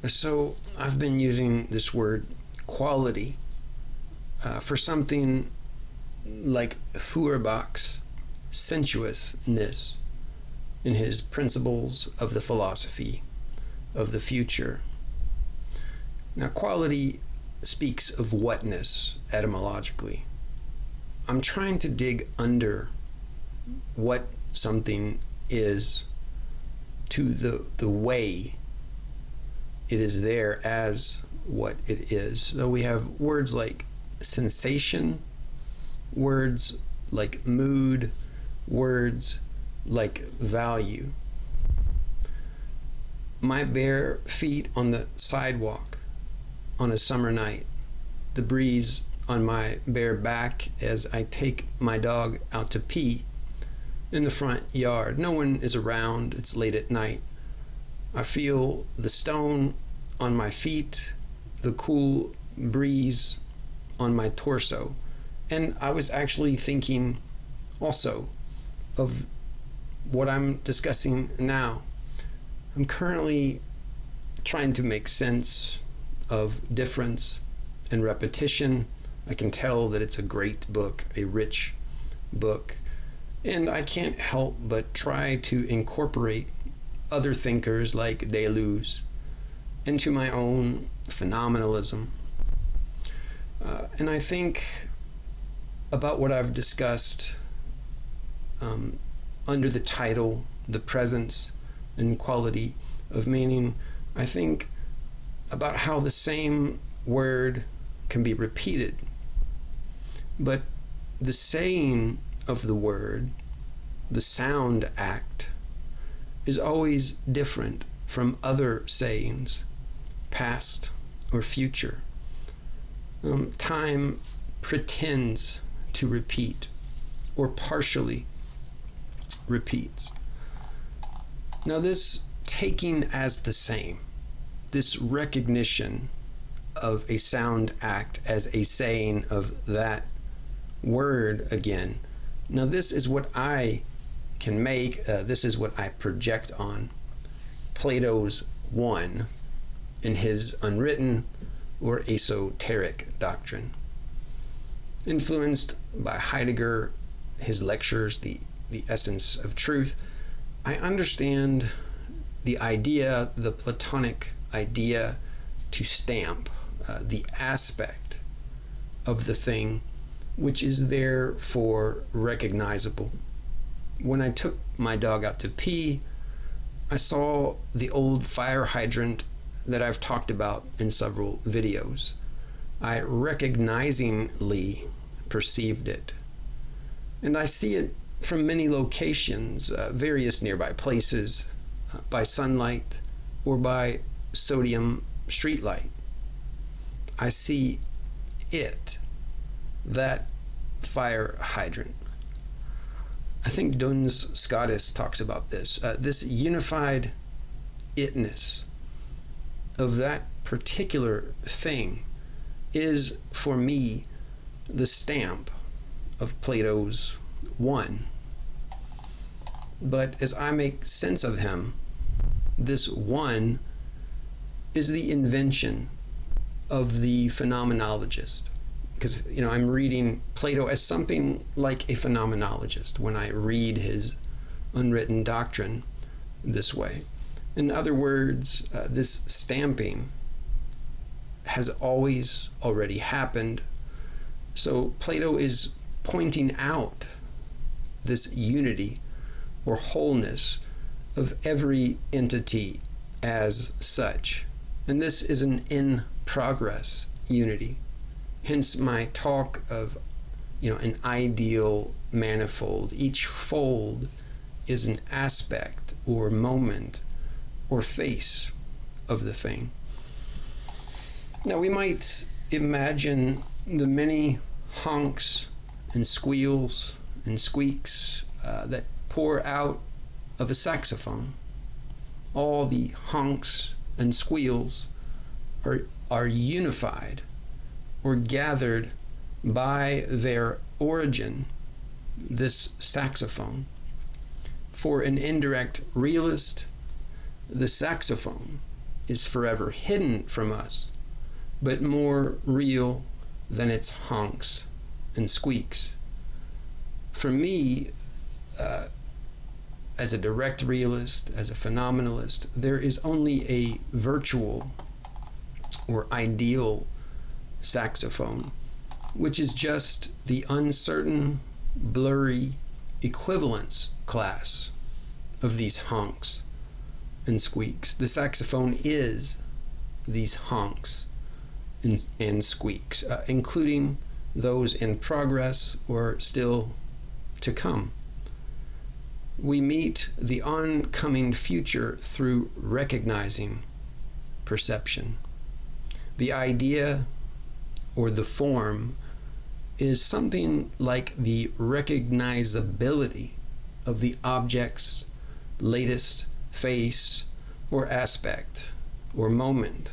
So I've been using this word quality for something like Feuerbach's sensuousness in his principles of the philosophy of the future. Now, quality speaks of whatness etymologically. I'm trying to dig under what something is to the way it is there as what it is. So we have words like sensation, words like mood, words like value. My bare feet on the sidewalk on a summer night, the breeze on my bare back as I take my dog out to pee in the front yard. No one is around, it's late at night. I feel the stone on my feet, the cool breeze on my torso. And I was actually thinking also of what I'm discussing now. I'm currently trying to make sense of difference and repetition. I can tell that it's a great book, a rich book, and I can't help but try to incorporate other thinkers like Deleuze into my own phenomenalism. And I think about what I've discussed under the title, The Presence and Quality of Meaning. I think about how the same word can be repeated, but the saying of the word, the sound act, is always different from other sayings, past or future. Time pretends to repeat or partially repeats. Now, this taking as the same, this recognition of a sound act as a saying of that word again, now this is what I can make, this is what I project on Plato's one in his unwritten or esoteric doctrine. Influenced by Heidegger, his lectures, the Essence of Truth, I understand the idea, the Platonic idea, to stamp the aspect of the thing which is therefore recognizable. When I took my dog out to pee, I saw the old fire hydrant that I've talked about in several videos. I recognizingly perceived it. And I see it from many locations, various nearby places, by sunlight or by sodium streetlight. I see it, that fire hydrant. I think Duns Scotus talks about this, this unified itness of that particular thing is, for me, the stamp of Plato's one. But as I make sense of him, this one is the invention of the phenomenologist. Because, I'm reading Plato as something like a phenomenologist when I read his unwritten doctrine this way. In other words, this stamping has always already happened. So Plato is pointing out this unity or wholeness of every entity as such. And this is an in-progress unity. Hence my talk of, an ideal manifold. Each fold is an aspect or moment or face of the thing. Now we might imagine the many honks and squeals and squeaks that pour out of a saxophone. All the honks and squeals are unified or gathered by their origin, this saxophone. For an indirect realist, the saxophone is forever hidden from us, but more real than its honks and squeaks. For me, as a direct realist, as a phenomenalist, there is only a virtual or ideal saxophone, which is just the uncertain, blurry equivalence class of these honks and squeaks. The saxophone is these honks and squeaks, including those in progress or still to come. We meet the oncoming future through recognizing perception. The idea or the form is something like the recognizability of the object's latest face or aspect or moment